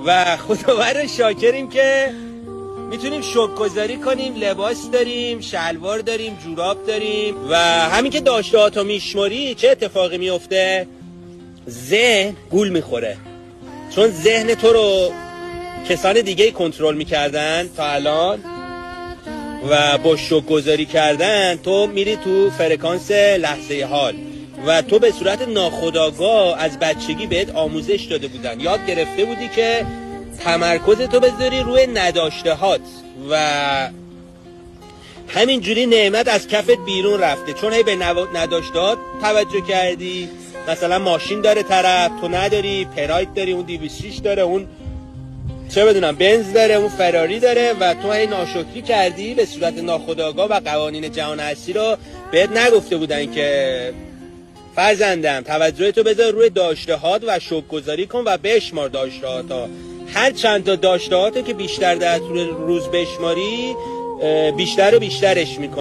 و خداوند شاکریم که میتونیم شکرگزاری کنیم، لباس داریم، شلوار داریم، جوراب داریم و همین که داشته‌هاتو میشماری چه اتفاقی میفته؟ ذهن گول میخوره، چون ذهن تو رو کسان دیگه کنترل میکردن تا الان و با شکرگزاری کردن تو میری تو فرکانس لحظه حال و تو به صورت ناخودآگاه از بچگی بهت آموزش داده بودن، یاد گرفته بودی که تمرکز تو بذاری روی نداشتهات و همینجوری نعمت از کفت بیرون رفته، چون هی به نداشتهات توجه کردی. مثلا ماشین داره طرف، تو نداری، پراید داری، اون 206 داره، اون چه بدونم بنز داره، اون فراری داره و تو هی ناشکری کردی به صورت ناخودآگاه و قوانین جهان هستی رو بهت نگفته بودن که فرزندم توجه تو بذار روی داشتهات و شکرگزاری کن و بشمار داشتهاتا. هر چند تا داشتهاتو که بیشتر در طول روز بشماری بیشتر و بیشترش میکن.